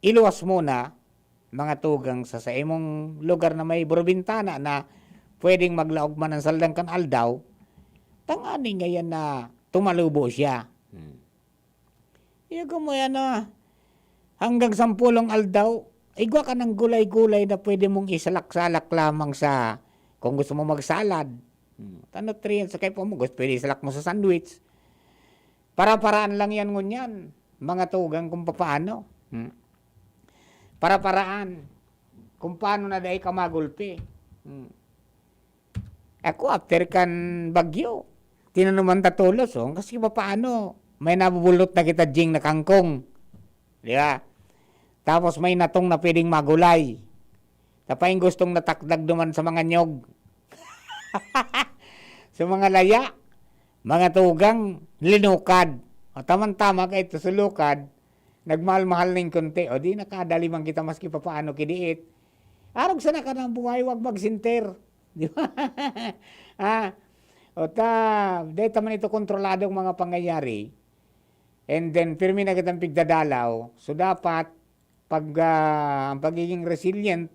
iluwas muna mga tugang sa imong lugar na may burbintana na pwedeng maglaog man ng saldang kan aldaw, tangani ngayon na tumalubo siya. Iyago mo yan na hanggang 10 aldaw, igwa ka ng gulay-gulay na pwede mong isalak-salak lamang sa, kung gusto mo magsalad. Tanot rin, sa kay po mo, pwede isalak mo sa sandwich. Para-paraan lang yan ngunyan, mga tugang kung paano. Para-paraan kung paano na dahi ka magulpi. Ako, after kan bagyo, tinanuman tatulos, kasi paano, may nabubulot na kita jing na kangkong. Di ba? Tapos may natong na pwedeng magulay. Tapos gustong natakdag duman sa mga nyog. Sa mga laya, mga tugang, linukad. O tamang-tama ka ito sa lukad, nagmahal-mahal ng konti. O di nakadali man kita maski pa paano kidiit. Arog sana ka ng buhay, wag magsinter. Di ba? O dahil man ito kontroladong mga pangyayari. And then, firme na kitang pigdadalaw. So, dapat, ang pagiging resilient,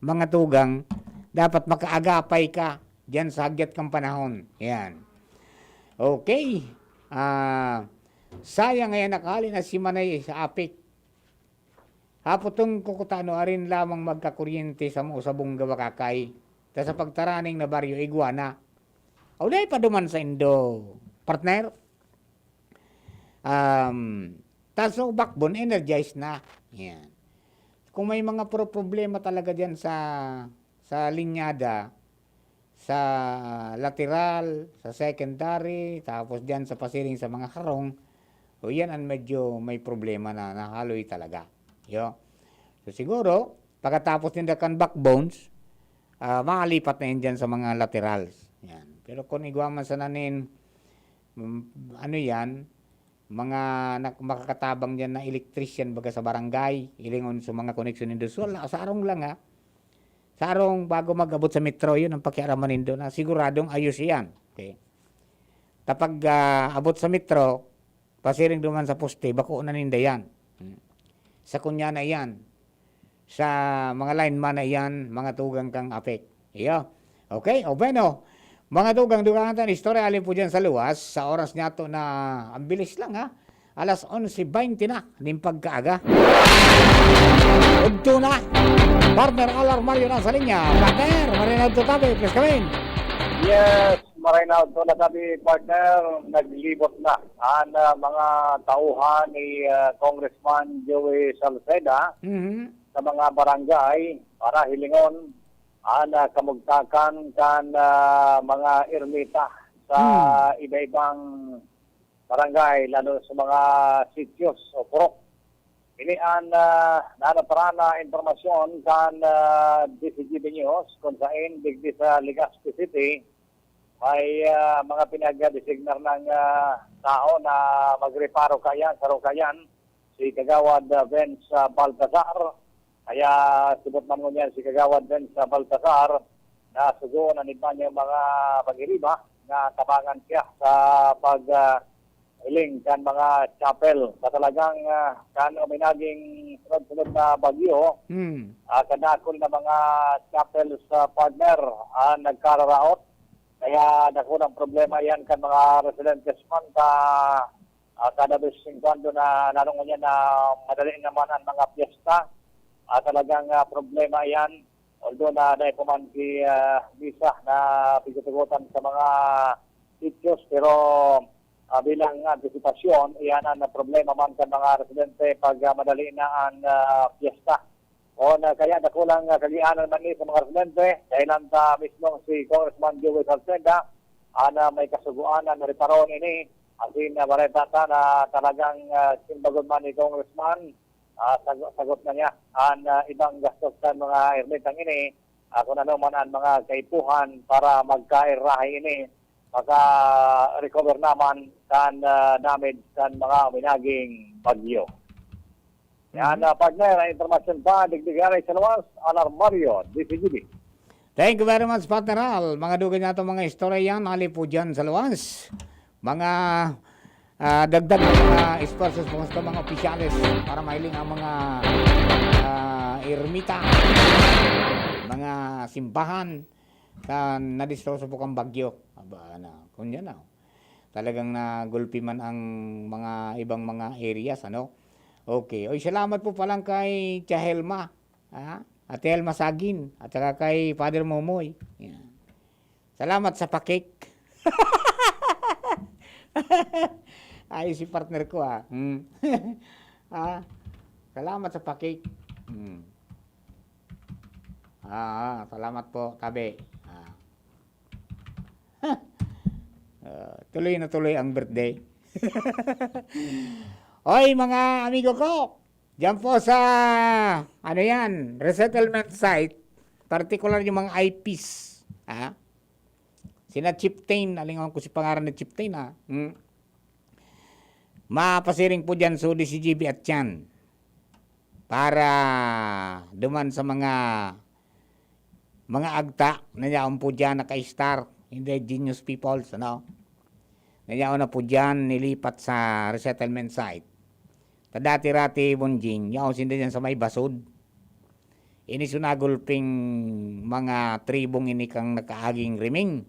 mga tugang, dapat makaagapay ka dyan sa hagyat kang panahon. Yan. Okay. Sayang ngayon nakali na si Manay sa apik. Hapotong kukutano, arin lamang magkakuryente sa usabong gawakakay. Ta sa pagtaraning na baryo Iguana. Ulay pa duman sa Indo. Partner? Taso backbone, energized na. Yan. Kung may mga problema talaga diyan sa linyada, sa lateral, sa secondary, tapos diyan sa pasiring sa mga harong, o yan ang medyo may problema na nahaloy talaga. Yo. So siguro, pagkatapos nila kan backbones, makalipat na yun dyan sa mga laterals. Yan. Pero kung igwaman sa nanin, ano yan, mga makakatabang dyan na electrician baga sa barangay, ilingon sa mga connection nindo. So, sa arong lang sa arong bago mag-abot sa metro, yun ang pakiaraman nindo na siguradong ayos yan. Okay. Kapag abot sa metro, pasiring duman sa poste, bako na ninda yan. Sa kunya na yan. Sa mga lineman na yan, mga tugang kang apek. Iyo. Okay, o bueno. Mga tugang dugangatan, istorya alin po dyan sa luwas, sa oras niya to na, ang bilis lang alas 11:20 na, ng pagkaaga. Udto na, partner Alar Mario na sa linya. Partner, Marinado Totabe, please come in. Yes, Marinado Totabe, partner, naglibot na ang mga tauhan ni Congressman Joey Salceda sa mga barangay para hilingon ang kamugtakan kan mga ermita sa iba-ibang barangay, lalo sa mga sityos o purok. Ini ang nanaparana informasyon kan DCGB News kung saan digdi sa Legazpi City may mga pinag-designar ng tao na magreparo kayan sa Rocayan, si Kagawad Vince Baltazar. Kaya subot man mo niyan si Kagawad Vince Baltazar na sugo na nidman niya mga pag-iriba na tabangan siya sa pag-hiling kan mga chapel. Sa talagang kan uminaging sunod-sunod na bagyo, kadakol na mga chapel sa partner nagkararaot. Kaya nakunang problema yan kan mga residentes man kada bising kwando na nanong niya na madali naman ang mga piyesta. Talagang problema yan. Although na puman si Bisa na pigutugutan sa mga sityos, pero bilang antisipasyon, iyan ang problema man sa mga residente pag madali na ang piyesta. Kaya nakulang kagianan man sa mga residente, dahil ang mismo si Congressman Joey Salceda, may kasuguan na reparon ini, asin na baretata na talagang simbagod man ni Congressman, sagot na niya ang ibang gastos sa mga ermitang ini, kung ano man ang mga kaipuhan para magkairahe ini, maka-recover naman kan damage kan mga minaging bagyo. Yan, partner, informasyon pa, digdigaray sa luwas, Alar Mario, DCGB. Thank you very much, partner Al. Mga dugay na itong mga istorya yan, nali po dyan sa luwas. Mga dagdag ng mga esforsos sa mga opisyales para mahiling ang mga ermita, mga simbahan na nadistroso po kang bagyo. Aba, kunya na. Talagang nagulpi man ang mga ibang mga areas, ano? Okay. Oy, salamat po palang kay Tia Helma. At Helma Sagin. At saka kay Father Momoy. Yan. Salamat sa pakik. Ayos si partner ko, salamat sa pakik. Salamat po, tabi. Tuloy na tuloy ang birthday. Oy, mga amigo ko, diyan po sa, resettlement site, particular yung mga IPs, sina Chieftain, alingawan ko si pangalan ni Chieftain, mapasiring po dyan sa DCGB at yan, para duman sa mga agta na yaon po dyan naka-star, indigenous peoples, na yaon na po dyan nilipat sa resettlement site. Tadati-rati bunjing, yaon sinda dyan sa may basod. Ini sunagulping mga tribong ini kang nakaaging riming.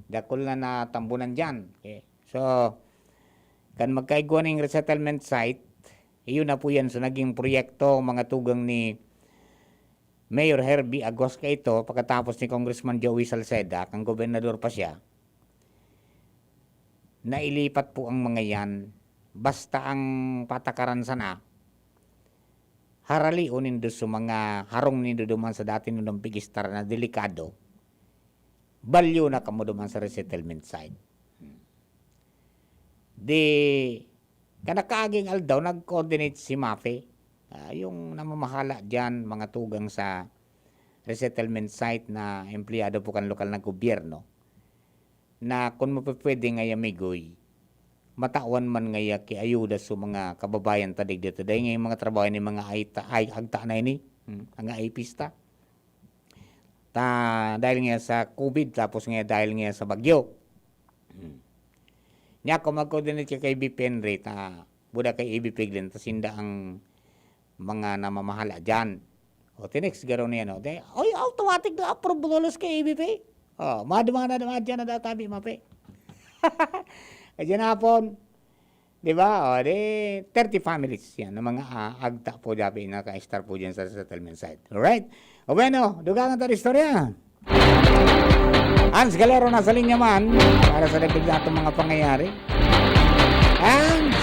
Dakol na natambunan dyan. Okay. So, kan magkaigwa ng resettlement site, iyon na po yan sa naging proyekto, mga tugang ni Mayor Herbie Agosca ito, pagkatapos ni Congressman Joey Salceda, kang gobernador pa siya, nailipat po ang mga yan, basta ang patakaran sana, harali unin do sa mga harong nindo duman sa dati nung pigistar na delikado, balyo na kamo duman sa resettlement site. Kanakaaging aldaw, nag-coordinate si Mafe, yung namamahala dyan, mga tugang sa resettlement site na empleyado po kan lokal na gobyerno, na kung mapapwede nga yamigoy, matawan man nga ki ayuda sa mga kababayan tadig dito. Dahil nga yung mga trabaho ni mga agta na ini, ang aipista. Dahil nga sa COVID, tapos nga dahil nga sa bagyo. Nya kung mag-coordinate kay BP rate, buda kay EB Piglin, tas hinda ang mga namamahala dyan. O, tinex garo niya, no? Oy, automatic na approve bulolos kay EBP. Madumana dyan na databi, mape. Kaya na po, di ba? 30 families yan, na mga agta po dyan, naka-star po dyan sa settlement site. Alright? O, bueno, dugangan tayo istorya. Hans Galero nasa linya man para sa dagdag natong mga pangyayari. Hans!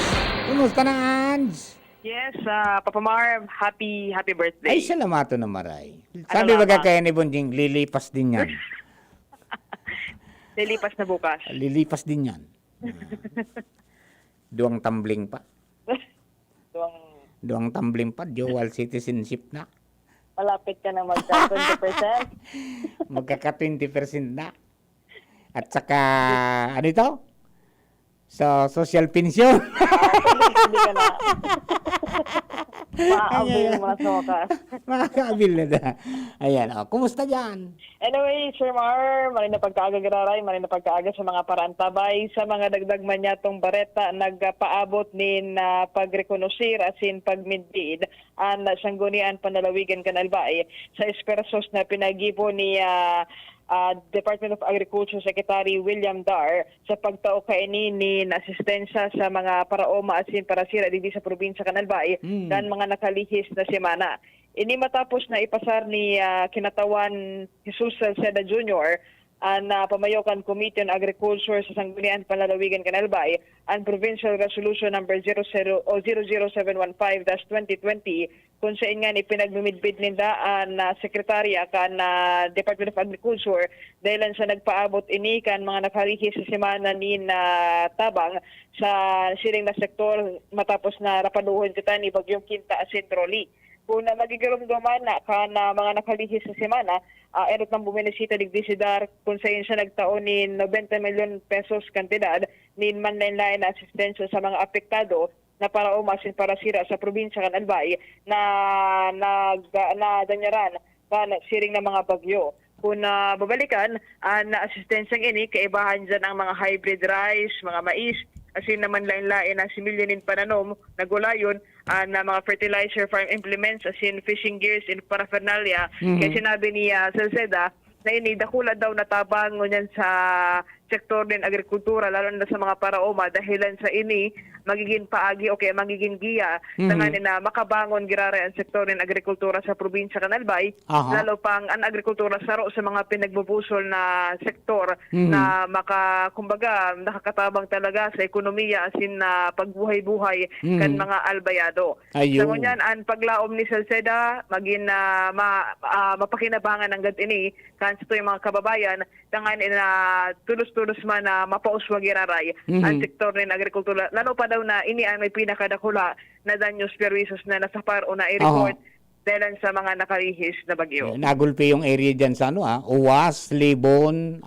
Kumusta na, Hans? Yes, Papa Mar, happy birthday. Ay, salamato na maray. Sabi ba kaya ni Bonjing, lilipas din yan. Lilipas na bukas. Lilipas din yan. Duang tumbling pa. Duang tumbling pa, dual citizenship na. Malapit ka na magka 20%. Magkaka 20% na. At saka, ano ito? So, social pension. Hindi ka na. Maaabil mo na sa wakas. Makakaabil na da. Ayan, kumusta dyan? Anyway, Sir Mar, maraming na pagkaaga gararay, maraming na pagkaaga sa mga parantabay, sa mga dagdag manyatong bareta, nagpaabot nin pagrekonosir as in pagmindid ang sanggunian panalawigan kanalbay sa esperasos na pinagibo ni Department of Agriculture Secretary William Dar sa pagtao kaini ni asistensya sa mga paraoma asin parasira dito sa probinsya Kanalbay dan mga nakalihis na semana. Ini matapos na ipasar ni kinatawan Jesus Salceda Jr. ang Pamayokan Committee on Agriculture sa Sanggunian Panlalawigan Kanalbay ang Provincial Resolution number 00715-2020 kung saan nga ipinagmimidbid ninda ang sekretarya kan Department of Agriculture dahil sa nagpaabot ini kan mga nakarihis sa semana ni tabang sa siling na sektor matapos na rapaduhon kita ni Bagyong Quinta asin Troli. Kung magigirumduman na mga nakalihis sa semana, erot ng buminisita di Disidar kung saan siya nagtaon ni 90 milyon pesos kantidad ni manlain-lain na asistensya sa mga apektado na para umasin para sira sa probinsya kan Albay na danyaran kan siring ng mga bagyo. Kung babalikan, na asistensyang ini, kaibahan dyan ang mga hybrid rice, mga mais, asin naman lain-lain na similyonin pananom, nagulayon, na mga fertilizer farm implements, asin fishing gears and paraphernalia. Kaya sinabi ni Salceda na ini dakula daw natabang ngunyan sa sektor din agrikultura lalo na sa mga paraoma dahilan sa ini magiging paagi o kaya magiging giya tanganin na makabangon girara ang sektor din agrikultura sa probinsya Canalbay lalo pang ang agrikultura saro sa mga pinagbubusol na sektor na kumbaga nakakatabang talaga sa ekonomiya asin na pagbuhay-buhay kan mga albayado. Sa ngunyan ang paglaom ni Salceda maging mapakinabangan ang gad ini kan sa yung mga kababayan tanganin na tulos-tulos man na mapauswag iraray ang sektor ng agrikultura. Lalo pa daw na ini ay may pinakadakula na danyos perwisos na nasapar o na i-report dahil sa mga nakalihis na bagyo. Nagulpi yung area dyan sa Uwas, Libon,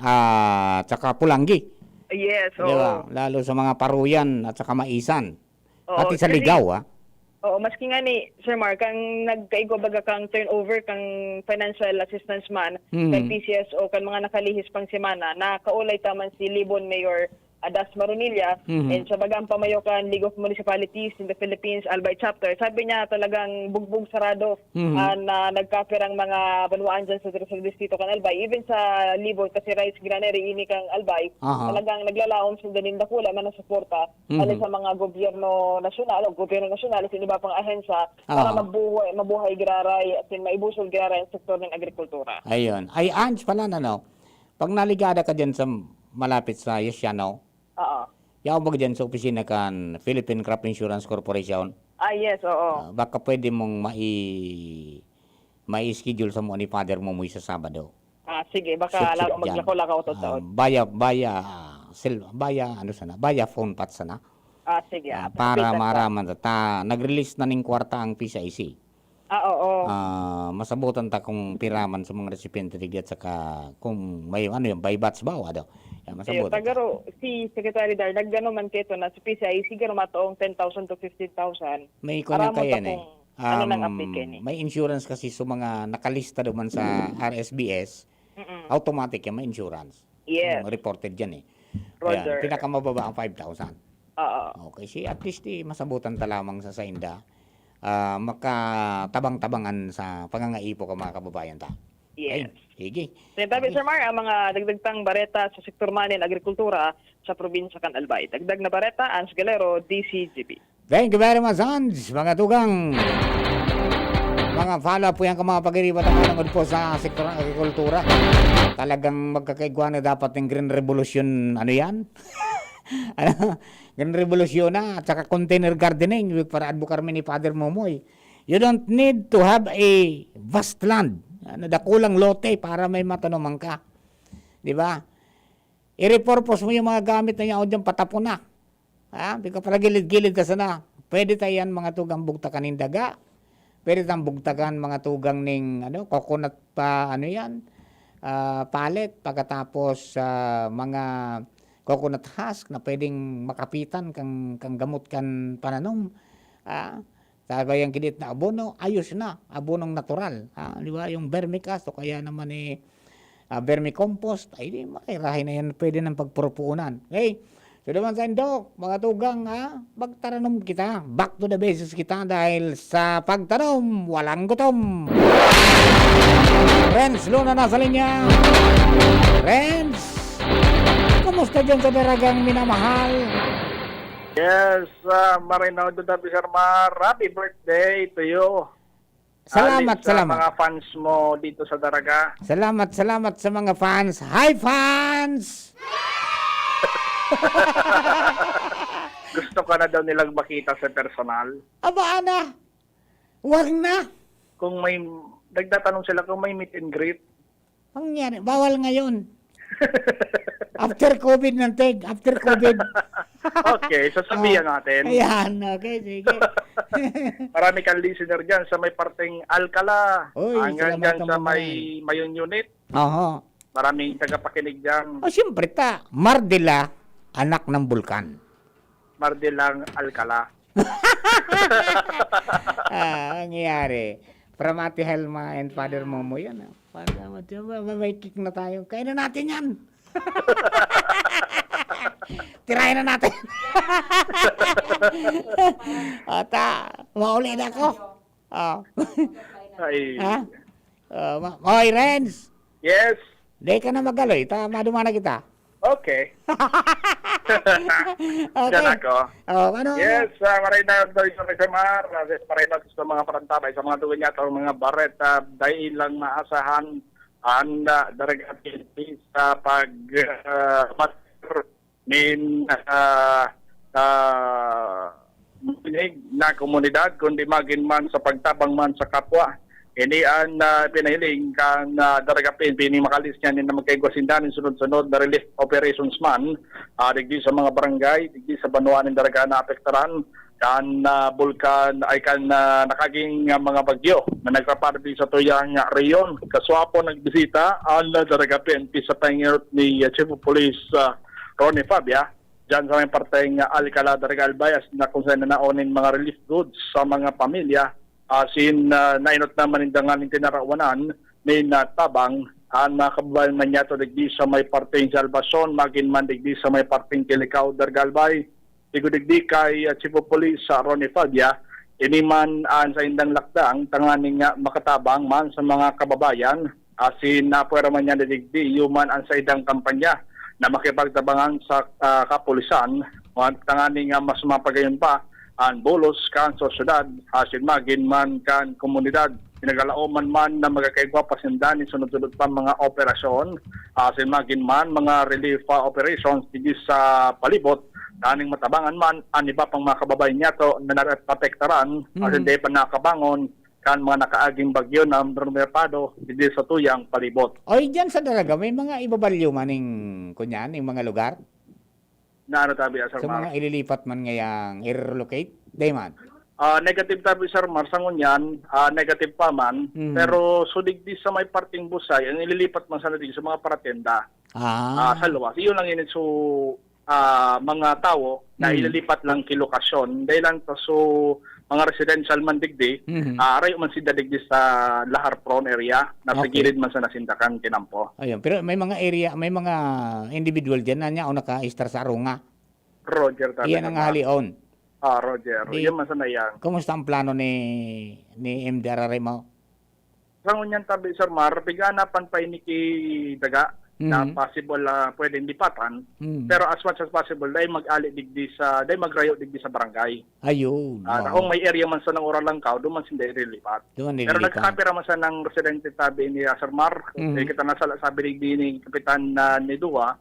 tsaka Pulangi. Yes, oo. Diba? Lalo sa mga Paruyan at saka Maisan. Oo, Pati sa Ligaw, Oo, maski nga ni Sir Mark, kang nagkaigo baga kang turnover kang financial assistance man, kang PCSO, kang mga nakalihis pang semana, nakaulay taman si Libon Mayor Das Maronilla, and sa bagang pamayokan League of Municipalities in the Philippines, Albay Chapter. Sabi niya talagang bugbog sarado na nagkapirang mga banwaan dyan sa Distrito kan Albay. Even sa Libon, kasi Rice Granary, ini kang Albay, talagang naglalaom sila din dakula man ang suporta sa mga gobyerno nasyonal o gobyerno nasyonal sa iba pang ahensya para mabuhay giraray at maibusol giraray ang sektor ng agrikultura. Ayun. Ay, Ange pala pag naligada ka dyan sa malapit sa Yesiano, yaw ba dyan sa opisina kan Philippine Crop Insurance Corporation? Yes, oo. Baka pwede mong mai-schedule sa mo ni Father mo sa Sabado. Sige, baka lalo maglako-lakaw to sa baya phone pat sana. Sige. Para maraman nag-release na ning kwarta ang PCIC. Oo. Masabutan ta kung piraman sa mga recipiente at saka kung may by batch ba daw. Masabutan. Tagaro si Secretary Dar naggano man kito na sa PCI siguro matoong 10,000 to 15,000. May kunya kayan may insurance kasi sa mga nakalista naman sa RSBS. Automatic may insurance. Yes. Reported yan Roger. Pinakamababa ang 5,000. Okay, at least masabutan ta lamang sa sainda. Makatabang-tabangan sa pangangaipo ka mga kababayan ta. Yes. Sige. Sabi, Sir Mar, ang mga dagdagtang bareta sa sektor manin agrikultura sa probinsya kan Albay. Dagdag na bareta, Ans Galero, DCGB. Thank you very much, Ans. Mga tugang, mga follow po yan ka mga pag-iribat ang manangod po sa sektor ng agrikultura. Talagang magkakaigwa na dapat ng Green Revolution, yan? Green Revolution at saka container gardening para advocate ni Father Momoy. You don't need to have a vast land. Dakulang lote para may matanoman ka. Di ba? I-repurpose mo yung mga gamit na yan dyan patapon na. Di ka pala gilid-gilid ka sana. Pwede tayan mga tugang bugtakan ng daga. Pwede tayong bugtakan mga tugang ng coconut pallet. Pagkatapos mga coconut husk na pwedeng makapitan kang gamot kan pananom. Tagay ang kinit na abono, ayos na, abonong natural. Di ba? Yung vermicast o kaya naman vermicompost, ay di makirahin na yan, pwede ng pagpurupuunan. Okay? So naman sa Indo, mga tugang, magtaranom kita, back to the basics kita dahil sa pagtanom, walang gutom. Friends, Luna na sa linya. Friends, kumusta dyan sa daragang minamahal? Yes, Marino Dudabi Sir Mar, happy birthday to you. Salamat. Sa mga fans mo dito sa Daraga. Salamat sa mga fans. Hi, fans! Gusto ka na daw nilang makita sa personal. Aba, wag na. Kung may, nagtatanong sila kung may meet and greet. Pangyari, bawal ngayon. After COVID after COVID. Okay, sasabihan natin. Ayan, okay, sige. Marami kang listener dyan sa may parteng Alcala. Oy, hanggang dyan sa may Mayon Unit. Oho. Maraming tagapakinig dyan. Siyempre Mardila, anak ng bulkan. Mardilang Alcala. Ang nangyari. Pramati Helma and Father Momo yan. May kick na tayo. Kaya na natin yan. Tirahin na natin. Mauli na ako. Oh. Ay. Ha? Hoy, Renz. Yes. Di ka na magaloy. Madumana kita. Okay. Okay. Diyan ako. Ano? Yes, maray na daw yung Samar. Maray na sa mga parantabay sa mga tugon niya at mga baret dahil lang maasahan ang daragatin sa min na komunidad kundi magin man sa pagtabang man sa kapwa. Ini ang pinahiling kan daragapin pini makalis niya na magkaigwasindan sunod-sunod na relief operations man digdi sa mga barangay, digdi sa banuan ng daraga na apektaran kan bulkan ay kan nakaging mga bagyo na nagpapardi sa tuyang reyon. Kaswapo nagbisita ang daragapin sa pangirot ni Chief of Police Ronnie Fabia dyan sa may parteng Alcala Daraga Albayas na kung saan naonin mga relief goods sa mga pamilya. Nainot naman ng tinarawanan may natabang ang kababayan man niya to digdi sa may parteng Salvason, magin man digdi sa may parteng Kilikaw, Dargalbay, digdi kay Chief of Police sa Ronnie Fabia, iniman sa indang lakdang, tanganing makatabang man sa mga kababayan, napuwera man niya digdi, human ang sa indang kampanya na makipagtabangan sa kapulisan, tanganing mas mapagayon pa, ang bolos kan sosyedad asin magin man kan komunidad pinagalaoman man na magakaigwa pasindan sunod-sunod pa mga operasyon asin magin man mga relief operations digdi sa palibot kaning matabangan man ang iba pang mga kababayan niya to na napektaran asin di pa nakabangon kan mga nakaaging bagyo na merpado digdi sa tuyang palibot. Oy, diyan sa Daraga may mga ibabalyo maning kunyan, yung mga lugar. Na ano tabi, Sir Sa Mar? mga ililipat man ngayang i-relocate, day man. Negative tabi, Sir Mar, sa ngunyan, negative pa man, pero sudig di sa may parting busay, ang ililipat man sa natin sa mga paratenda sa luwas. Iyon lang yun so mga tao na ililipat lang kilokasyon, dahil lang so mga residential man digdi, arayo man sida digdi sa Lahar Prone area, nasa gilid man sa nasindakan kinampo. Ayun, pero may mga area, may mga individual diyan na niya o naka-istar sa Arunga. Roger tabi. Iyan ang halion. Roger. Iyan man sa nayang. Kumusta ang plano ni MD mo? Sa ngunyan tabi, Sir Mar, biganapan pa iniki daga na possible pwedeng lipatan. Pero as much as possible, dahil mag-ali digdi sa, dahil magrayo digdi sa barangay. Ayun. Kung may area man sa nang oral lang ka, doon man sila irilipat. Pero nagkakapira man sa ng residente tabi ni Sir Mar, kita nasala sabi digdi ni Kapitan ni Dua,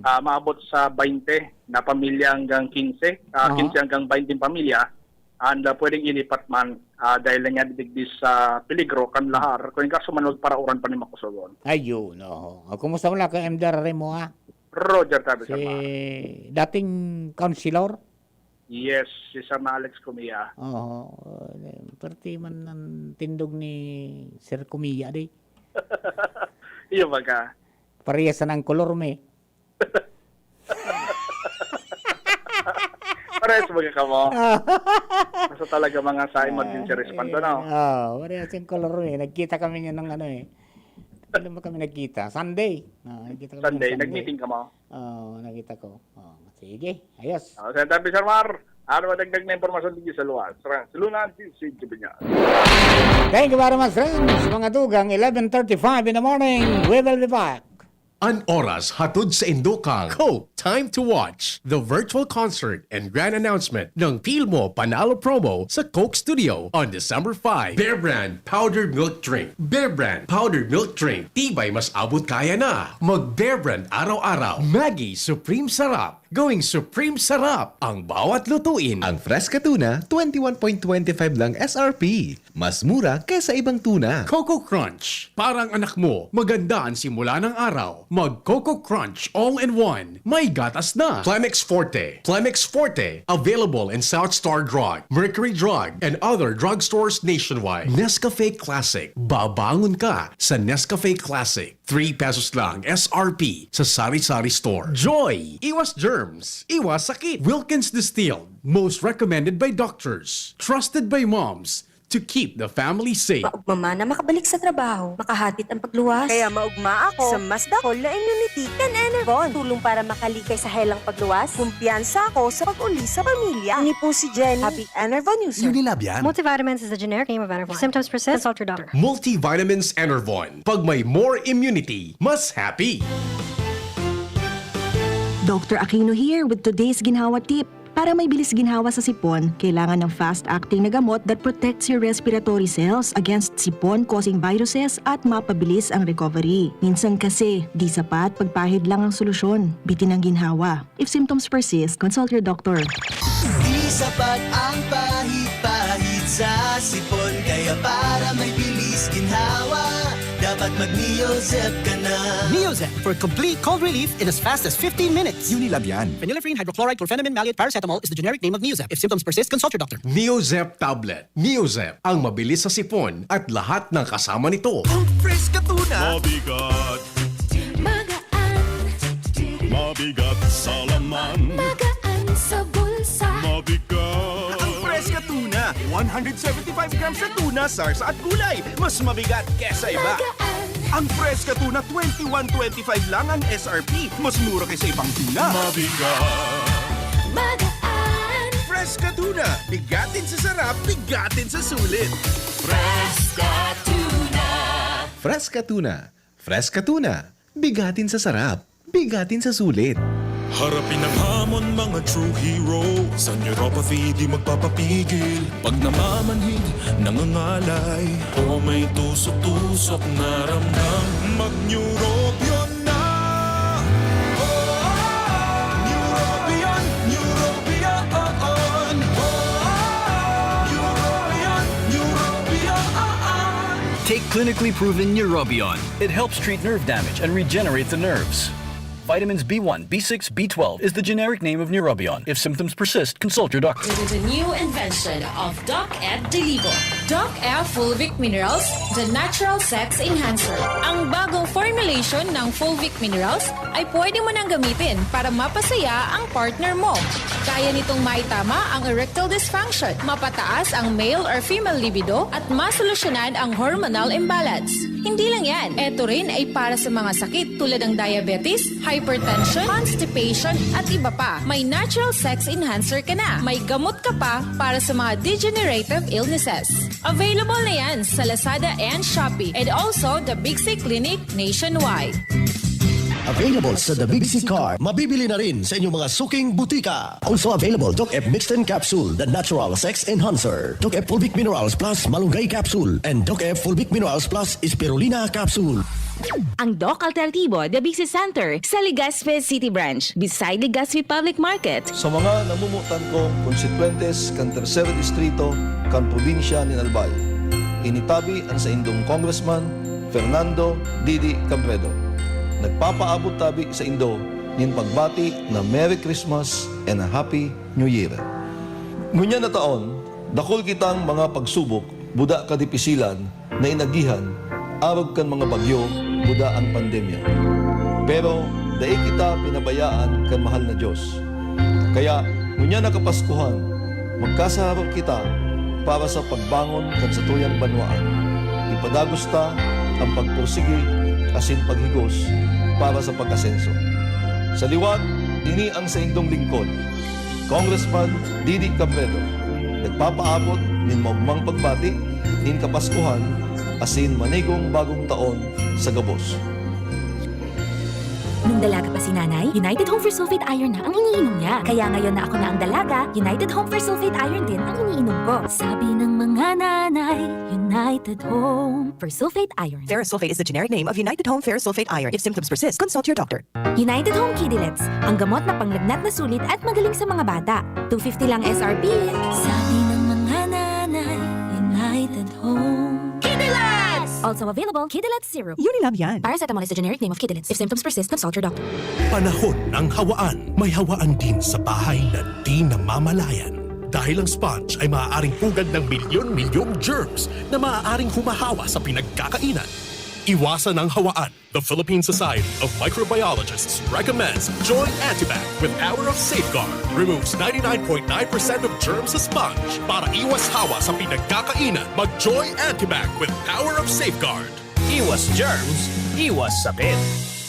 maabot sa 20 na pamilya hanggang 15, 15 hanggang 20 pamilya, and pwedeng ilipat man dahil nga digdi sa peligro kan lahar kung kaso manod para uran pa ni Makusogon. Ayun, kumusta mo lang kay MD mo Roger tabi si sa dating councilor? Yes, si Sir Alex Comia. Perti man ng tindog ni Sir Comia di. Iyo baga. Parehas ng kolor me. Parehas baga ka mo. Basta talaga mga sa emergency response no? Parehas yung kolor me. Nagkita kami niya ng ano eh. Kailan ba kami nagkita? Sunday. Nagkita kami Sunday, nag-meeting ka mo? Nakita ko. Sige, ayos. Sa tabi, Sir Mar, ano madagdag na informasyon dito sa luwas? Salunan si Jibinya. Thank you very much, friends. Mga tugang, 11:35 in the morning. We will be back. An oras hatod sa Indokang. Coke, time to watch the virtual concert and grand announcement ng Feel Mo Panalo promo sa Coke Studio on December 5. Bear Brand Powdered Milk Drink. Bear Brand Powdered Milk Drink. Tibay mas abot kaya na. Mag Bear Brand araw-araw. Maggie Supreme Sarap. Going Supreme Sarap ang bawat lutuin. Ang Fresca Tuna, 21.25 lang SRP. Mas mura kaysa ibang tuna. Coco Crunch. Parang anak mo, maganda ang simula ng araw. Mag Coco Crunch All-in-One. May gatas na. Plemex Forte. Plemex Forte. Available in South Star Drug, Mercury Drug, and other drugstores nationwide. Nescafe Classic. Babangon ka sa Nescafe Classic. 3 pesos lang SRP sa Sari-Sari Store. Joy. Iwas germs. Iwas sakit. Wilkins Distilled. Most recommended by doctors. Trusted by moms. to keep the family safe. Maugma na makabalik sa trabaho, makahatid ang pagluwas. Kaya maugma ako sa mas dakol na immunity kan Enervon. Tulong para makalikay sa helang pagluwas. Kumpiyansa ako sa pag-uli sa pamilya. Ni po si Jenny, happy Enervon user. Unilab yan. Multivitamins is the generic name of Enervon. If symptoms persist, consult your doctor. Multivitamins Enervon. Pag may more immunity, mas happy. Dr. Aquino here with today's ginhawa tip. Para may bilis ginhawa sa sipon, kailangan ng fast-acting na gamot that protects your respiratory cells against sipon-causing viruses at mapabilis ang recovery. Minsan kasi, di sapat pagpahid lang ang solusyon. Bitin ang ginhawa. If symptoms persist, consult your doctor. Di sapat ang pahit-pahit sa sipon, kaya para may bilis ginhawa, dapat mag-Neozep ka na. Neozep for complete cold relief in as fast as 15 minutes. Unilab yan. Phenylephrine, hydrochloride, chlorpheniramine, maleate, paracetamol is the generic name of Neozep. If symptoms persist, consult your doctor. Neozep Tablet. Neozep, ang mabilis sa sipon at lahat ng kasama nito. Ang fresh ka tuna. Mabigat, Magaan, mabigat sa laman. magaan sa bulsa. Mabigat. Ang fresh ka tuna. 175 grams na tuna, sarsa at gulay. Mas mabigat kesa iba. Magaan, Ang fresh ka tuna, 21.25 lang ang SRP. Mas mura kaysa ibang tuna. Mabigat. magaan. Fresh ka tuna. Bigatin sa sarap, bigatin sa sulit. Fresca tuna. Fresca tuna. Fresca tuna. Bigatin sa sarap. Bigatin sa sulit. Harapin ang hamon, mga true hero. Sa neuropathy, di magpapapigil. Pag namamanhid, nangangalay. O may tusok-tusok na ramdam, mag-neurobion na. Neurobion, Neurobion. Neurobion, Neurobion. Take clinically proven Neurobion. It helps treat nerve damage and regenerate the nerves. Vitamins B1, B6, B12 is the generic name of Neurobion. If symptoms persist, consult your doctor. It is a new invention of Doc Ed Deligo. Doc Ed Fulvic Minerals, the natural sex enhancer. Ang bagong formulation ng Fulvic Minerals ay pwede mo nang gamitin para mapasaya ang partner mo. Kaya nitong maitama ang erectile dysfunction, mapataas ang male or female libido at masolusyonan ang hormonal imbalance. Hindi lang yan, ito rin ay para sa mga sakit tulad ng diabetes, hypertension, constipation at iba pa. May natural sex enhancer ka na. May gamot ka pa para sa mga degenerative illnesses. Available na yan sa Lazada and Shopee and also the Big C Clinic nationwide. Available sa The Big C Car. Mabibili na rin sa inyong mga suking butika. Also available, Doc F Mixed Capsule, the natural sex enhancer. Doc F Fulvic Minerals Plus Malunggay Capsule. And Doc F Fulvic Minerals Plus Spirulina Capsule. Ang Doc Alternativo, The Big C Center, sa Legazpi City Branch, beside Legazpi Public Market. Sa mga namumutan kong konstituentes kan Tercero Distrito, kan probinsya ni Albay, initabi ang sa indong Congressman Fernando Didi Cabredo. Nagpapaabot tabi sa Indo nin pagbati na Merry Christmas and a Happy New Year. Ngunya na taon, dakol kitang mga pagsubok, buda kadipisilan, na inagihan, arog kan mga bagyo, buda ang pandemya. Pero, dahil kita pinabayaan kan mahal na Diyos. Kaya, ngunya na kapaskuhan, magkasaharap kita para sa pagbangon kan sa tuyang banwaan. Ipadagos ta ang pagpursigi asin paghigos para sa pag-asenso. Sa liwat, ini ang sa indong lingkod, Congressman Didi Cabredo, nagpapaabot nin maugmang pagbati, nin kapaskuhan, asin manigong bagong taon sa gabos. Nung dalaga pa si nanay, United Home for Sulfate Iron na ang iniinom niya. Kaya ngayon na ako na ang dalaga, United Home for Sulfate Iron din ang iniinom ko. Sabi ng mga nanay, United Home for Sulfate Iron. Ferrosulfate is the generic name of United Home Ferrosulfate Iron. If symptoms persist, consult your doctor. United Home Kidilets, ang gamot na panglagnat na sulit at magaling sa mga bata. $250 lang SRP. Sabi ng mga nanay, United Home Kidilets! Also available, Kidilets Syrup. Unilab yan. Paracetamol is the generic name of Kidilets. If symptoms persist, consult your doctor. Panahon ng hawaan. May hawaan din sa bahay na di namamalayan. Dahil ang sponge ay maaaring pugad ng milyon-milyong germs na maaaring humahawa sa pinagkakainan. Iwasan ang hawaan. The Philippine Society of Microbiologists recommends Joy Antibac with Power of Safeguard. Removes 99.9% of germs sa sponge. Para iwas hawa sa pinagkakainan, mag-Joy Antibac with Power of Safeguard. Iwas germs, iwas sakit.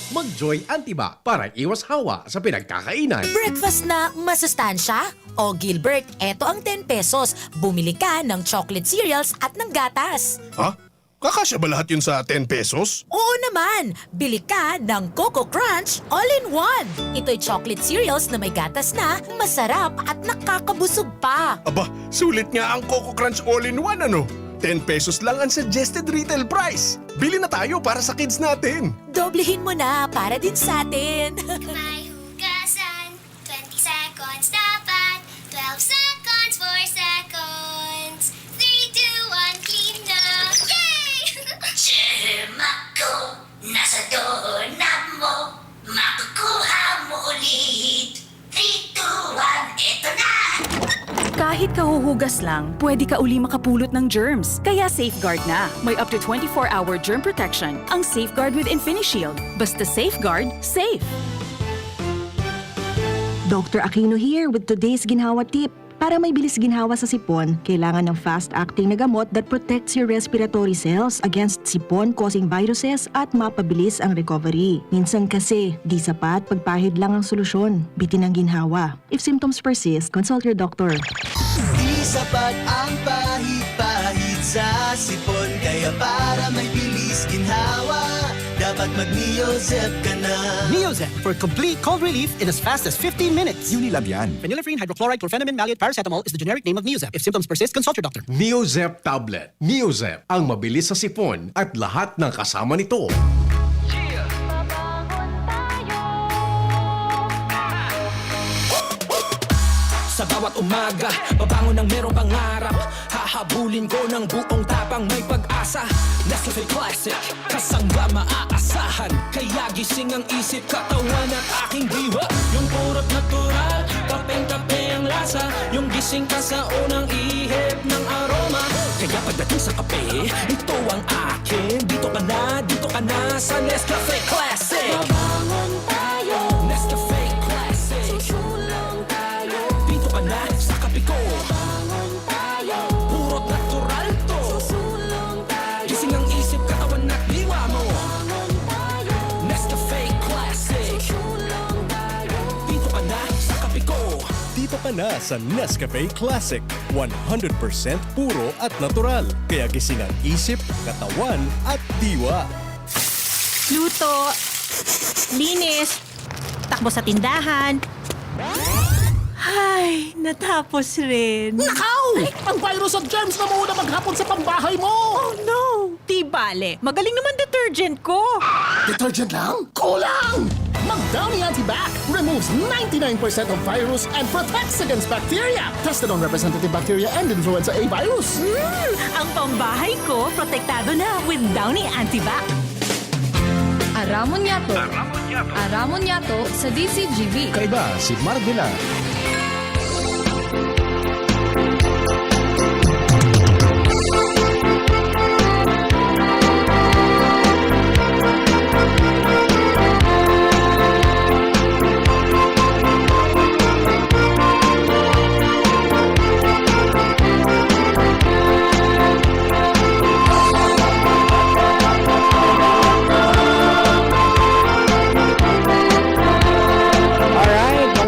Mag-Joy Antibac para iwas hawa sa pinagkakainan. Breakfast na masustansya? O Gilbert, eto ang 10 pesos. Bumili ka ng chocolate cereals at ng gatas. Ha? Kakasya ba lahat yun sa 10 pesos? Oo naman! Bili ka ng Coco Crunch All-in-One. Ito'y chocolate cereals na may gatas na, masarap at nakakabusog pa. Aba, sulit nga ang Coco Crunch All-in-One ano? 10 pesos lang ang suggested retail price. Bili na tayo para sa kids natin. Doblehin mo na para din sa atin. May hugasan, 20 seconds dapat, 12 seconds, 4 seconds, 3, 2, 1, clean na! Yay! Ako, nasa doorknob mo, makukuha mo ulit. 3, 2, 1, eto na! Kahit kahuhugas lang, pwede ka uli makapulot ng germs. Kaya Safeguard na. May up to 24-hour germ protection ang Safeguard with InfiniShield. Basta Safeguard, safe. Dr. Aquino here with today's ginhawa tip. Para may bilis ginhawa sa sipon, kailangan ng fast-acting na gamot that protects your respiratory cells against sipon-causing viruses at mapabilis ang recovery. Minsan kasi, di sapat pagpahid lang ang solusyon. Bitin ang ginhawa. If symptoms persist, consult your doctor. Di sapat ang pahit-pahit sa sipon, kaya para may bilis ginhawa, dapat mag-Neozep ka na. Neozep for complete cold relief in as fast as 15 minutes. Unilab yan. Phenylephrine, hydrochloride, chlorphenamine, maleate, paracetamol is the generic name of Neozep. If symptoms persist, consult your doctor. Neozep Tablet. Neozep, ang mabilis sa sipon at lahat ng kasama nito. Sa bawat umaga, babangon ng merong pangarap. Hahabulin ko ng buong tapang may pag-asa. Nescafe Classic, kasangga maaasahan. Kaya gising ang isip, katawan at aking diwa. Yung purot natural, kapeng-kape ang lasa. Yung gising ka sa unang ihip ng aroma. Kaya pagdating sa kape, ito ang akin. Dito ka na sa Nescafe Classic. Babangon tayo, Nescafe Classic. Susulong tayo, dito ka na sa kape ko. Babangon tayo, purot natural to. Susulong tayo, gising ang isip, katawan at diwa mo. Babangon tayo, Nescafe Classic. Susulong tayo, dito ka na sa kape ko. Dito ka na sa Nescafe Classic. 100% puro at natural. Kaya gising ang isip, katawan at diwa. Luto, linis, takbo sa tindahan. Ay, natapos rin. Nakaw! Ang virus at germs na muna maghapon sa pambahay mo! Oh no! Di bale, magaling naman detergent ko. Detergent lang? Kulang! Mag-Downy Antibac removes 99% of virus and protects against bacteria. Tested on representative bacteria and influenza A virus. Ang pambahay ko, protektado na with Downy Antibac. Aramon Yato. Aramon Yato sa DCGV. Kaiba si Marvila.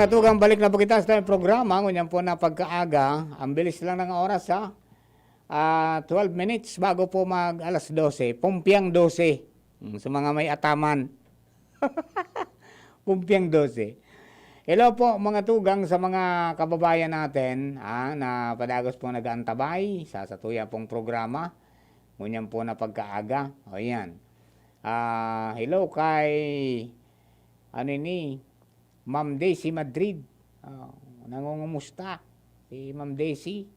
Katugang balik na po kita sa tayong programa. Ngunyan po na pagkaaga. Ang bilis lang ng oras ha. 12 minutes bago po mag alas 12. Pumpiang 12. Sa mga may ataman. Pumpiang 12. Hello po mga tugang sa mga kababayan natin na padagos po nag-aantabay sa satuya pong programa. Ngunyan po na pagkaaga. O yan. Hello kay Ma'am Daisy Madrid, nangungumusta si Ma'am Daisy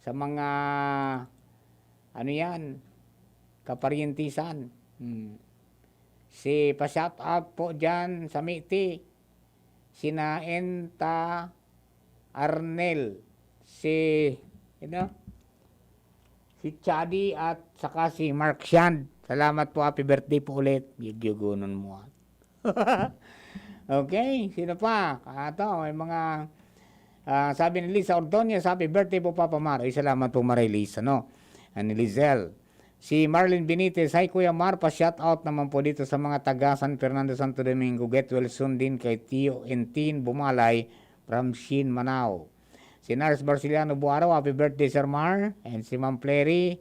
sa mga kaparientisan. Si pa-shout out po dyan sa Miti, si Naenta Arnel, si Si Chadi at saka si Mark Shand. Salamat po, happy birthday po ulit. Gyugunon mo. Okay, sino pa? May mga sabi ni Lisa Ordonez, happy birthday po Papa Mar. Ay, salamat po Maray Lisa, no? Ni Lizelle. Si Marlene Benitez, hi Kuya Mar, pa-shout out naman po dito sa mga taga San Fernando, Santo Domingo. Get well soon din kay Tio Entin Bumalay from Shin, Manao. Si Nars Barciliano Buaraw, happy birthday Sir Mar. And si Ma'am Plery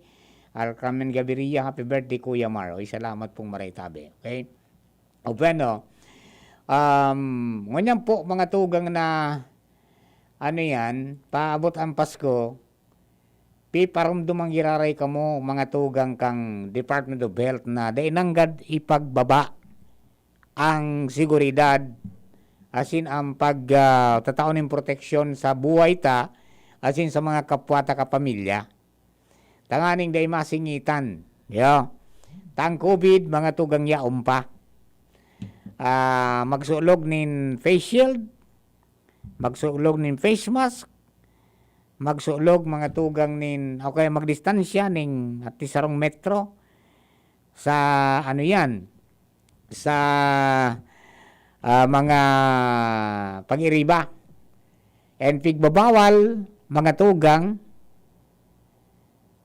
Alcamen Gaviria, happy birthday Kuya Mar. Ay, salamat pong Maray Tabi. Okay? O bueno, ngunyan po mga tugang na paabot ang Pasko, paramdumang giraray ka mo, mga tugang kang Department of Health na dainanggad ipagbaba ang seguridad, asin ang pagtataon ng proteksyon sa buhay ta, asin sa mga kapwata kapamilya. Tanganing day masingitan. Tang COVID, mga tugang yaong pa. Magsulog nin face shield, magsulog nin face mask, magsulog mga tugang nin magdistansya ning at isarong metro sa sa mga pangiriba, and pigbabawal mga tugang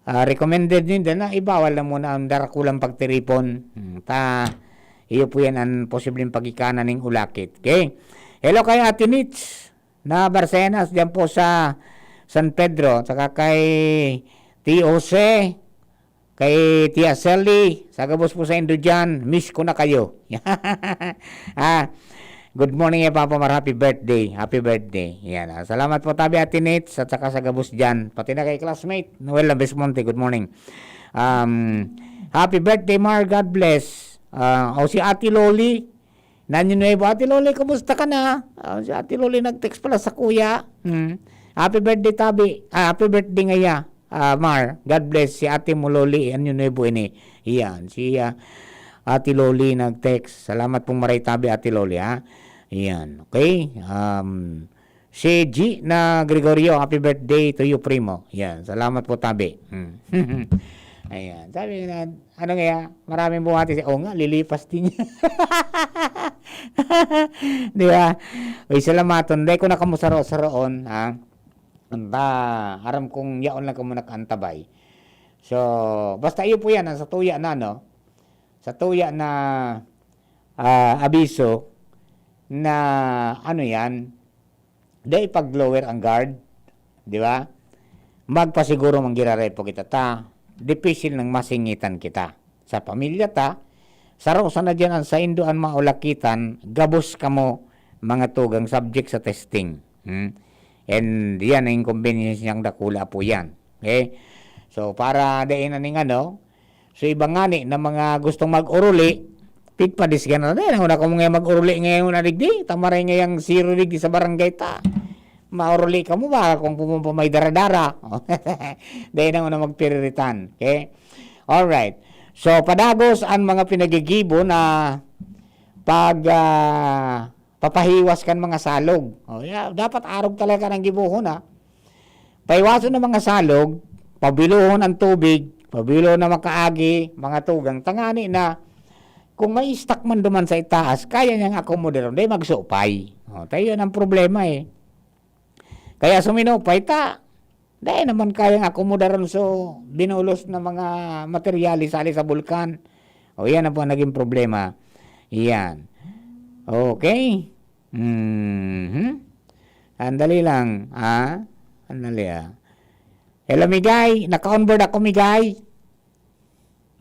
recommended din na ibawal na muna ang darakulang pagtiripon iyo po yan ang posibleng pagikanan ng ulakit. Okay? Hello kay Ate Nitz na Barcenas diyan po sa San Pedro, saka kay T.O.C., kay Tia Selly, sa gabos po sa Indo dyan, miss ko na kayo. Good morning Papa Mar, happy birthday. Happy birthday. Yan. Salamat po Tabi Ate Nitz at saka sa gabos dyan. Pati na kay classmate, Noel Labesmonte, good morning. Happy birthday Mar, God bless. Si Ate Loli, Nanyo Ate Loli, kumusta ka na? Si Ate Loli nag-text pala sa kuya. Happy birthday Tabi. Happy birthday ngaya. Mar, God bless. Si Ate mo Loli, Nanyo Nuevo ini. Iyan, si Ate Loli nag-text. Salamat pong Maray Tabi Ate Loli, ha. Iyan, okay. Si G na Gregorio, happy birthday to you Primo. Iyan, salamat po Tabi. Ayan, sabi na, maraming buhati siya. Nga, lilipas din niya. Di ba? Uy, salamaton. Dahil ko na kamusaro-saroon, aram kong yaon lang kamo nakantabay. So, basta iyo po yan, sa tuya na, no? Sa tuya na abiso na, dahil pag-lower ang guard, di ba? Magpasiguro manggiraray po kita dipisil ng masingitan kita. Sa pamilya sarosa na dyan ang sa Indoan maulakitan, gabos ka mo mga tugang subject sa testing. And yan ang inconvenience niyang dakula po yan. Okay? So, para dahin na ning so ibang ngani na mga gustong mag-uruli, pigpadis ka na rin. Una ko mga mag-uruli ngayon na digdi, tamaray ngayang zero digdi sa barangay mauruli ka mo ba kung pumumpa may daradara? Dahil na magpiriritan. Okay? Alright. So, padagos ang mga pinagigibo na papahiwas kan mga salog. Dapat arog talaga ng gibuhon, Paiwason ng mga salog, pabiluhon ang tubig, pabiluhon na makaagi, mga tugang, tangani na kung may stock man duman sa itaas, kaya niyang akomoderon, dahil magsupay. Tayo yan ang problema Kaya suminupay dahil naman kayang akomodaran so binulos na mga materyales sali sa bulkan. Yan ang po naging problema. Yan. Okay. Andali lang. Andali Hello, Migay. Naka-onboard ako, Migay.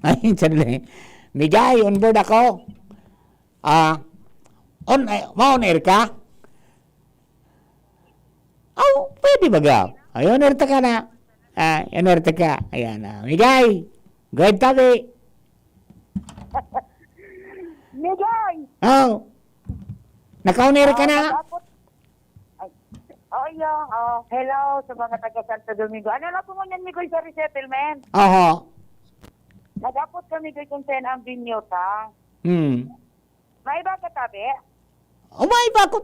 Ay, sandali. Migay, onboard ako. On air ka? Pwede ba gaw? Ayun, nerta ka na. Nerta ka. Ayan na. Migay! Go ahead, Tabi. Migay! Naka-on-air ka na? Hello sa mga taga Santo Domingo. Ano na po ngunyan, Migay, sa resettlement? Nagapot ka, Migay, kung saan ang binyo, May iba ka, Tabi? May iba ko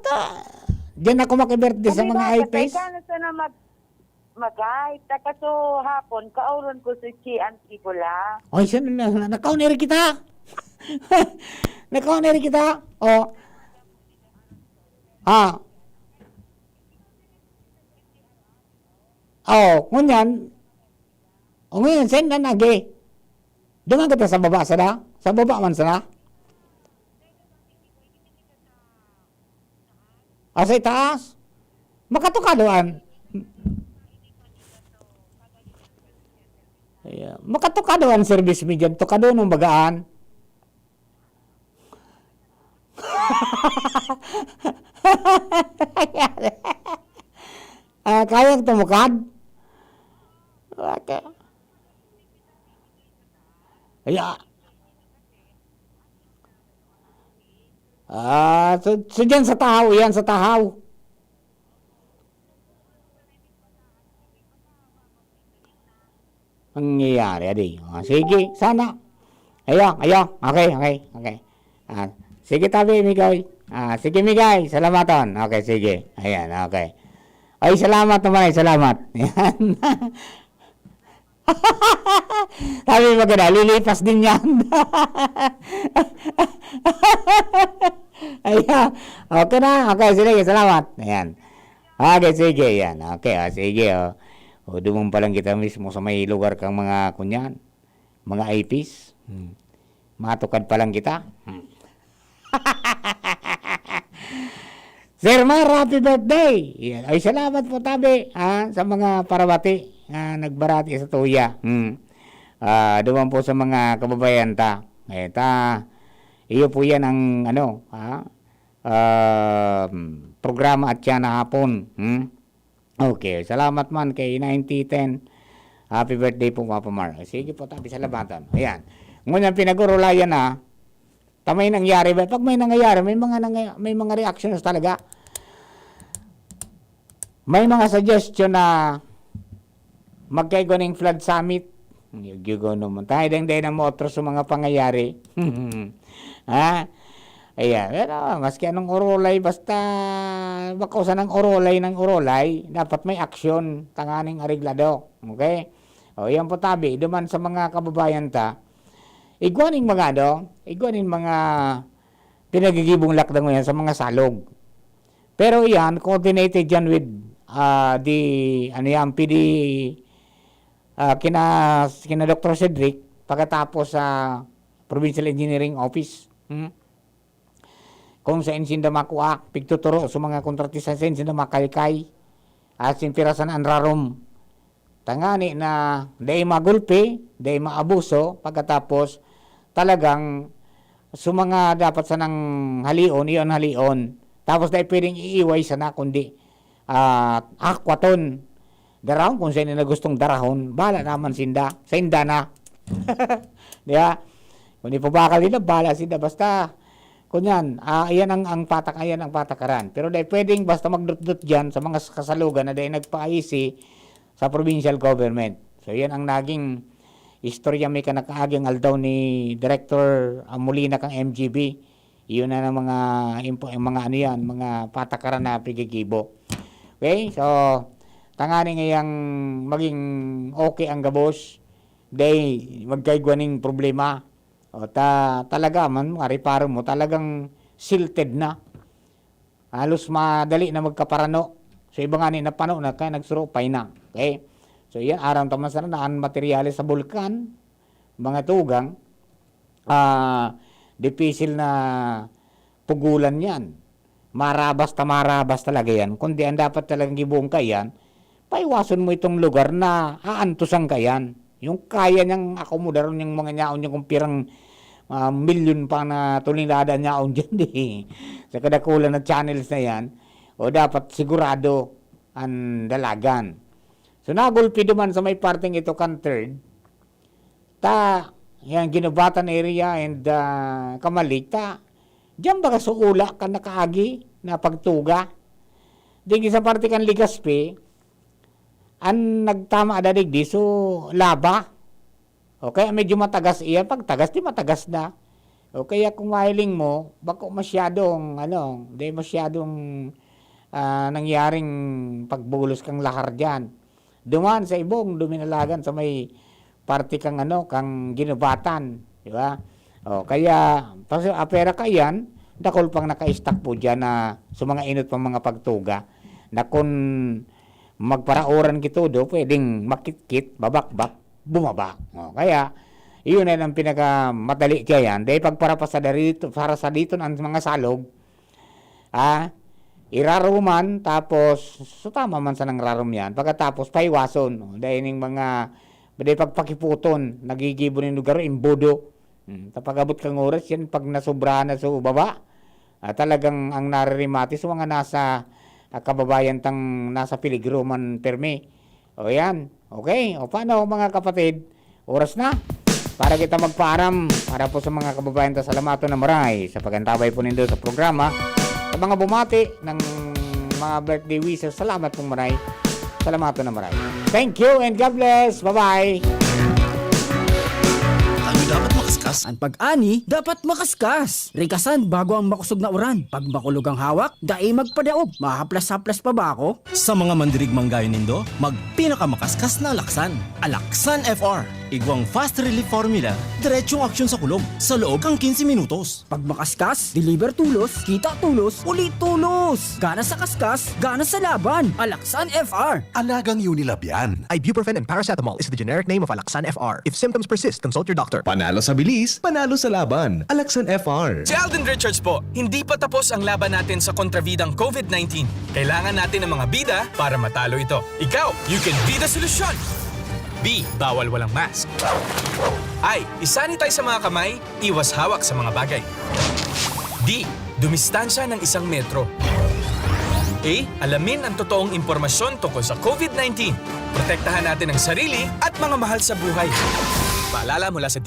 Diyan ako makiberte sa mga iPads. magay. Takaso hapon, kauron ko sa si Auntie Pula. Oy, nakauneri kita. Nakauneri kita. O. Ngunyan. O ngayon, send na nage. Dungan kita sa baba sana? Sa baba man sana? Sa itaas? Makatukadoan. Makatukadoan service mi dyan. Tukado nung bagaan. Kayang tumukad? Okay. So dyan sa tahaw, yan sa tahaw. Ang nangyayari, adi. Sige, sana. Ayo. Okay. Sige tabi, Migay. Sige, Migay. Salamaton. Okay, sige. Ayan, okay. Ay, salamat naman. Salamat. Ayan. Sabi maganda, lilipas din yan. Ayan. Okay na. Okay, sige. Salamat. Ayan. Okay, sige. Ayan. Okay, sige. O, dumang pa lang kita mismo sa may lugar kang mga kunyan. Mga IPs. Matukad pa lang kita. Sir Mar, happy birthday! Yan. Ay, salamat po tabi sa mga parabati nagbarati sa tuya. Duman po sa mga kababayan ta. Iyo po yan ang programa at yan na hapon. Okay, salamat man kay 9010. Happy birthday po, Papa Mar. Sige po tabi sa labatan. Ayan. Ngunyan pinag-urulayan na tamay nangyari ba? Pag may nangyayari, may mga reactions talaga. May mga suggestion na magkaigoning flood summit. Yugo naman. Tayo din na mo otros sa mga pangyayari. Ayan. Pero, maski anong orolay, basta bakausan ng orolay, dapat may aksyon, tanganing areglado. Okay? O, yan po tabi. Duman sa mga kababayan ta, igwanin mga pinagigibong lakda mo yan sa mga salog. Pero yan, coordinated yan with PD, kina Dr. Cedric, pagkatapos sa Provincial Engineering Office. Kung sa insinda makuha, pigtuturo sa mga kontratista sa insinda makalikay, at sinpirasan ang rarom. Tangani na day magulpi, day maabuso, pagkatapos talagang mga dapat sa nang halion. Tapos dahil pwedeng iiway sana kundi akwaton. Darahon kung sino na gustong darahon, bala naman sinda na. Diba? Kung di pa bakal nila, bala sinda. Basta, kunyan, ayan ang patakaran. Pero dahil pwedeng basta magdut-dut dyan sa mga kasalugan na dahil nagpaisi sa provincial government. So, yan ang naging istorya may kanakaagang aldaw ni Director Molina kang MGB. Iyon na ng mga patakaran na pigigibo. Okay? So, tangani ngayang maging okay ang gabos, day magkaigwaning problema. O talaga man, mariparo mo, talagang silted na. Halos madali na magkaparano. So, iba nga na pano na kaya nagsurupay na. Okay? So, yan, arang taman sana na ang materyales sa bulkan, mga tugang, dipisil na pugulan yan. Marabas talaga yan. Kundi ang dapat talagang gibong kayan, paiwason mo itong lugar na aantusan kayan. Yung kaya niyang akomodaron yung mga nyaon yung kumpirang milyon pa na tulilada nyaon dyan. Sa kadakulan na channels na yan, o dapat sigurado ang dalagan. So, nagulpi duman sa may parting ito kan third, yan, Ginubatan area and Kamalik, diyan baka suula ka nakaagi na pagtuga. Digi sa parte kan Ligaspi, ang nagtama adadig di so laba. Okay, medyo matagas iya, pag tagas di matagas na. Okay, kung mahiling mo, bako masyadong nangyaring pagbulos kang lahar diyan. duman sa ibong, duminalagan sa may party kang kang ginubatan, di ba? O, kaya, apera ka yan, dakol pang naka-stack po dyan na sa mga inot pang mga pagtuga, na kung magparauran kito do, pwedeng makitkit, babakbak, bumaba. O, kaya, iyon ay ang pinakamadali kaya yan. Dahil pagpara pa sa dito, para sa dito ng mga salog, iraruman, tapos, so tama man sa nang rarum yan, pagkatapos paiwason, dahil yung mga, dahil pagpakiputon, nagigibon yung lugar, imbodo, tapagabot kang oras, yan pag nasobra na sa baba, talagang ang naririmati sa mga nasa kababayan tang nasa peligro man permi. O yan, okay, o paano mga kapatid, oras na, para kita magpaaram, para po sa mga kababayan ta salamato na maray, sa pagantabay po nindo sa programa, sa mga bumati ng mga birthday wishes, salamat pong maray. Salamat na maray. Thank you and God bless. Bye-bye. Ano dapat makaskas? Ang pag-ani, dapat makaskas. Rikasan bago ang makusog na uran. Pag makulog ang hawak, dai magpadaog. Mahaplas-haplas pa ba ako? Sa mga mandirigmang gaya nindo, magpinakamakaskas na Alaksan. Alaksan FR. Igwang fast relief formula, diretsong aksyon sa kulog. Sa loob kang 15 minutos. Pag makaskas, deliver tulos, kita tulos, ulit tulos. Gana sa kaskas, gana sa laban. Alaksan FR. Alagang Unilab yan. Ibuprofen and paracetamol is the generic name of Alaksan FR. If symptoms persist, consult your doctor. Panalo sa bilis, panalo sa laban. Alaksan FR. Si Alden Richards po, hindi pa tapos ang laban natin sa kontrabidang COVID-19. Kailangan natin ng mga bida para matalo ito. Ikaw, you can be the solution! B. Bawal walang mask. I. Isanitize sa mga kamay, iwas hawak sa mga bagay. D. Dumistansya ng 1 metro. A. Alamin ang totoong impormasyon tungkol sa COVID-19. Protektahan natin ang sarili at mga mahal sa buhay. Paalala mula sa